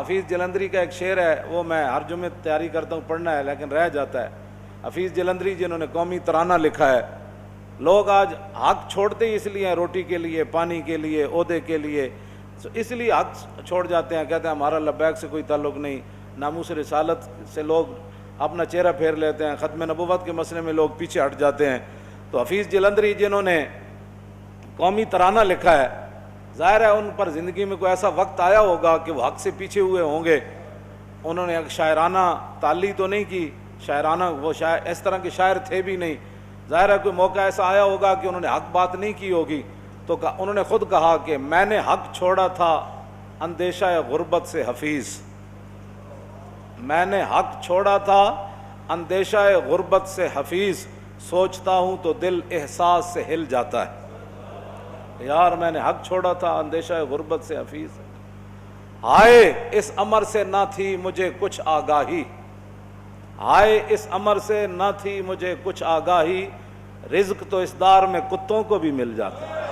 حفیظ جلندری کا ایک شعر ہے، وہ میں ہر جمعے تیاری کرتا ہوں پڑھنا ہے لیکن رہ جاتا ہے۔ حفیظ جلندری جنہوں نے قومی ترانہ لکھا ہے، لوگ آج حق چھوڑتے ہی اس لیے ہیں، روٹی کے لیے، پانی کے لیے، عہدے کے لیے، اس لیے حق چھوڑ جاتے ہیں، کہتے ہیں ہمارا لبیک سے کوئی تعلق نہیں، ناموس رسالت سے لوگ اپنا چہرہ پھیر لیتے ہیں، ختم نبوت کے مسئلے میں لوگ پیچھے ہٹ جاتے ہیں۔ تو حفیظ جلندری جنہوں نے قومی ترانہ لکھا ہے، ظاہر ہے ان پر زندگی میں کوئی ایسا وقت آیا ہوگا کہ وہ حق سے پیچھے ہوئے ہوں گے، انہوں نے ایک شاعرانہ تعلی تو نہیں کی، شاعرانہ وہ شاعر اس طرح کے شاعر تھے بھی نہیں، ظاہر ہے کوئی موقع ایسا آیا ہوگا کہ انہوں نے حق بات نہیں کی ہوگی، تو انہوں نے خود کہا کہ میں نے حق چھوڑا تھا اندیشہ غربت سے حفیظ، میں نے حق چھوڑا تھا اندیشہ غربت سے حفیظ، سوچتا ہوں تو دل احساس سے ہل جاتا ہے۔ یار میں نے حق چھوڑا تھا اندیشہ غربت سے حفیظ، ہائے اس امر سے نہ تھی مجھے کچھ آگاہی، ہائے اس امر سے نہ تھی مجھے کچھ آگاہی، رزق تو اس دار میں کتوں کو بھی مل جاتا ہے۔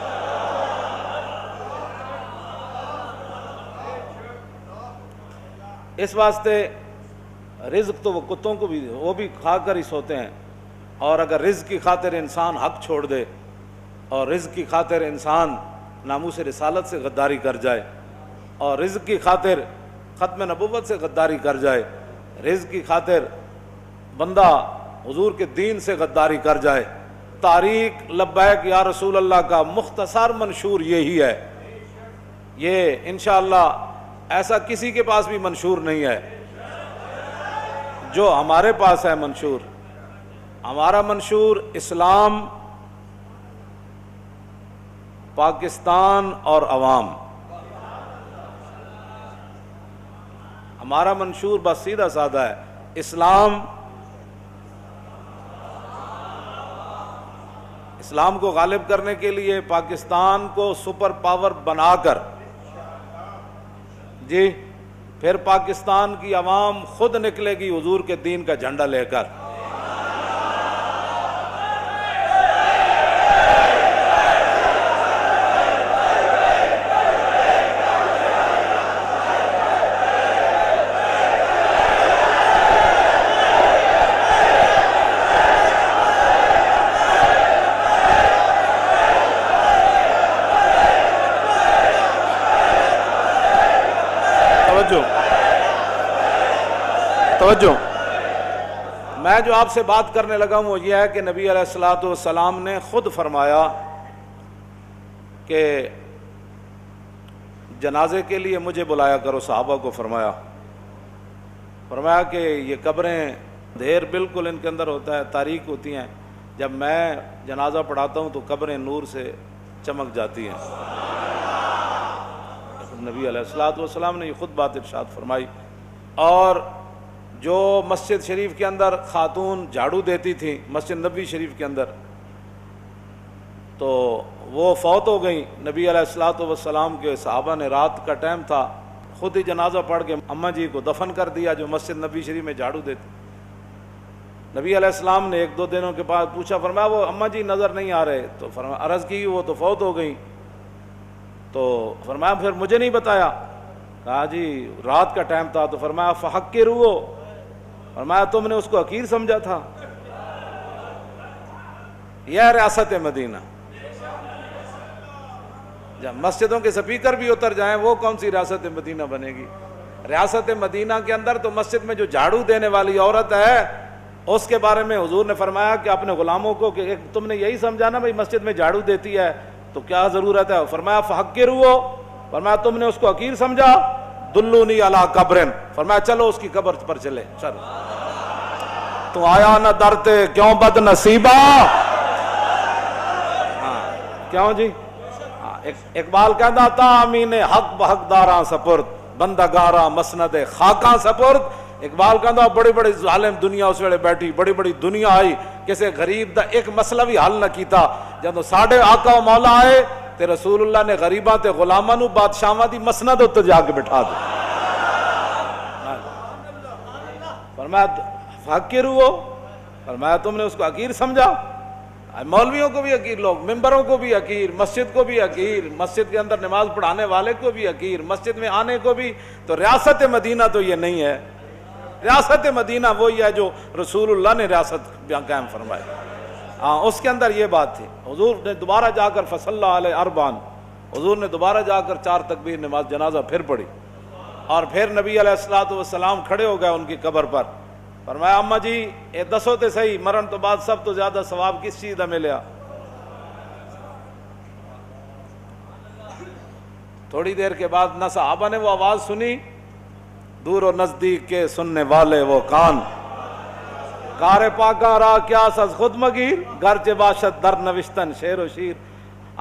اس واسطے رزق تو وہ کتوں کو بھی، وہ بھی کھا کر ہی سوتے ہیں، اور اگر رزق کی خاطر انسان حق چھوڑ دے اور رزق کی خاطر انسان ناموس رسالت سے غداری کر جائے اور رزق کی خاطر ختم نبوت سے غداری کر جائے، رزق کی خاطر بندہ حضور کے دین سے غداری کر جائے، تاریخ لبیک یا رسول اللہ کا مختصر منشور یہی ہے، یہ انشاءاللہ ایسا کسی کے پاس بھی منشور نہیں ہے جو ہمارے پاس ہے منشور۔ ہمارا منشور اسلام، پاکستان اور عوام، ہمارا منشور بس سیدھا سادہ ہے، اسلام، اسلام کو غالب کرنے کے لیے پاکستان کو سپر پاور بنا کر، جی پھر پاکستان کی عوام خود نکلے گی حضور کے دین کا جھنڈا لے کر۔ توجہ، میں جو آپ سے بات کرنے لگا ہوں وہ یہ ہے کہ نبی علیہ الصلوۃ والسلام نے خود فرمایا کہ جنازے کے لیے مجھے بلایا کرو، صحابہ کو فرمایا کہ یہ قبریں اندھیر بالکل ان کے اندر ہوتا ہے، تاریک ہوتی ہیں، جب میں جنازہ پڑھاتا ہوں تو قبریں نور سے چمک جاتی ہیں۔ نبی علیہ الصلوۃ والسلام نے یہ خود بات ارشاد فرمائی۔ اور جو مسجد شریف کے اندر خاتون جھاڑو دیتی تھیں، مسجد نبوی شریف کے اندر، تو وہ فوت ہو گئیں، نبی علیہ الصلوۃ والسلام کے صحابہ نے رات کا ٹائم تھا، خود ہی جنازہ پڑھ کے اماں جی کو دفن کر دیا جو مسجد نبوی شریف میں جھاڑو دیتی۔ نبی علیہ السلام نے ایک دو دنوں کے بعد پوچھا، فرمایا وہ اماں جی نظر نہیں آ رہے، تو فرمایا عرض کی وہ تو فوت ہو گئیں، تو فرمایا پھر مجھے نہیں بتایا، کہا جی رات کا ٹائم تھا، تو فرمایا فحقروا، فرمایا تم نے اس کو حقیر سمجھا تھا۔ یہ ریاست مدینہ، جب مسجدوں کے سپیکر بھی اتر جائیں وہ کون سی ریاست مدینہ بنے گی؟ ریاست مدینہ کے اندر تو مسجد میں جو جھاڑو دینے والی عورت ہے اس کے بارے میں حضور نے فرمایا کہ اپنے غلاموں کو کہ تم نے یہی سمجھا نا بھائی مسجد میں جھاڑو دیتی ہے تو کیا ضرورت ہے، فرمایا فحقروا، فرمایا تم نے اس کو حقیر سمجھا، دلونی علی قبرن، فرمایا چلو اس کی قبر پر چلے، چلو تو آیا نہ درتے کیوں بد نصیبہ، کیوں جی، اقبال کہتا تھا امین حق بحقداراں سپرد بندگاراں مسند خاکاں سپرد۔ اقبال کہتا بڑی بڑی ظالم دنیا اس ویلے بیٹھی، بڑی بڑی دنیا آئی، کسے غریب دا ایک مسئلہ بھی حل نہ کیتا، جب ساڑھے آقا و مولا آئے تے رسول اللہ نے غریباں تے غلاماں نو بادشاہاں دی مسند اتر جا کے بٹھا دے۔ فرمایا فحقروا، فرمایا تم نے اس کو حقیر سمجھا، مولویوں کو بھی حقیر لوگ، ممبروں کو بھی حقیر، مسجد کو بھی حقیر، مسجد کے اندر نماز پڑھانے والے کو بھی حقیر، مسجد میں آنے کو بھی۔ تو ریاست مدینہ تو یہ نہیں ہے، ریاست مدینہ وہی ہے جو رسول اللہ نے ریاست قائم فرمائی۔ ہاں اس کے اندر یہ بات تھی۔ حضور نے دوبارہ جا کر فصلی علیہ اربان، حضور نے دوبارہ جا کر 4 تکبیر نماز جنازہ پھر پڑھی، اور پھر نبی علیہ الصلوۃ والسلام کھڑے ہو گئے ان کی قبر پر، فرمایا اماں جی اے دسو تے صحیح مرن تو بعد سب تو زیادہ ثواب کس چیز کا ملیا؟ تھوڑی دیر کے بعد نہ صحابہ نے وہ آواز سنی، دور و نزدیک کے سننے والے وہ کان، کار پاکا را کیا سز خود مگیر، گرچہ باشد در نوشتن شیر و شیر،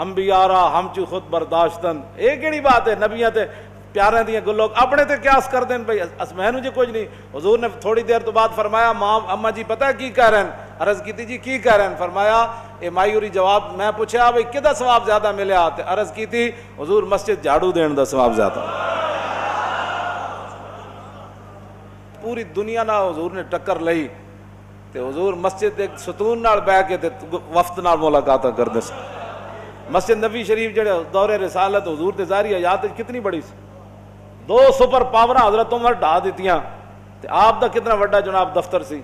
انبیاء را ہم چو خود برداشتن۔ ایک کیڑی بات ہے، نبیاں تے پیارے دیاں گل لوگ اپنے تے قیاس کر دیں بھائی اسمینو جی کچھ نہیں۔ حضور نے تھوڑی دیر تو بعد فرمایا ماں اماں جی پتہ ہے کی کہہ رہے ہیں؟ عرض کی تھی جی کی کہہ رہے ہیں؟ فرمایا اے مایوری جواب، میں پوچھا بھائی کدا ثواب زیادہ ملے آتے؟ عرض کی تھی حضور مسجد جھاڑو دین دا ثواب زیادہ۔ پوری دنیا نہ حضور نے ٹکر لئی تے حضور مسجد ایک ستون نال بیٹھ کے تے وفد نال ملاقاتاں کردے سن۔ مسجد نبی شریف جڑے دور رسالت حضور تے ظاہری حیات کتنی بڑی سی، 2 سپر پاوراں حضرت عمر ڈھا دیتیاں تے آپ دا کتنا بڑا جناب دفتر سی۔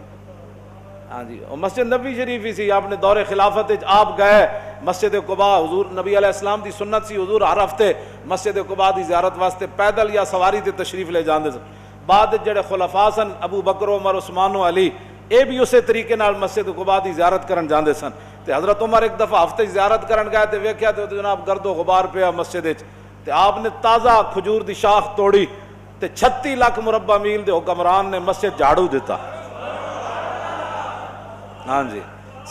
ہاں جی اور مسجد نبی شریف ہی سی، آپ نے دور خلافت آپ گئے مسجد قباء، حضور نبی علیہ السلام دی سنت سی حضور ہر ہفتے مسجد قباء دی زیارت واسطے پیدل یا سواری تے تشریف لے جاندے سن۔ بعد جڑے خلفاء سن ابو بکر عمر عثمان و علی، اے بھی اسی طریقے نال مسجد قباء دی زیارت کرن جاندے سن۔ تے حضرت عمر ایک دفعہ ہفتے زیارت کرن گئے تے ویکھیا تے جناب گرد و غبار پیا مسجد وچ، تے آپ نے تازہ کھجور دی شاخ توڑی تے 36 لاکھ مربع میل دے حکمران نے مسجد جھاڑو دیتا۔ ہاں جی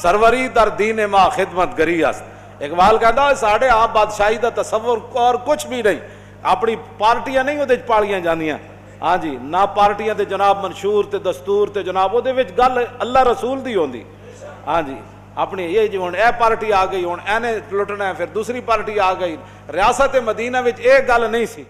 سروری در دین ما خدمت گری است۔ اقبال کہتا ہے ساڑھے آپ بادشاہی دا تصور اور کچھ بھی نہیں، اپنی پارٹیاں نہیں وہ پالیاں جانیاں۔ ہاں جی نہ پارٹیاں تے جناب منشور تے دستور تے جناب وہ گل اللہ رسول دی ہوندی۔ ہاں جی اپنی یہ جو ہوں اے پارٹی آ گئی ہوں اینے لٹنا ہے، پھر دوسری پارٹی آ گئی۔ ریاست مدینہ وچ ایک گل نہیں سی۔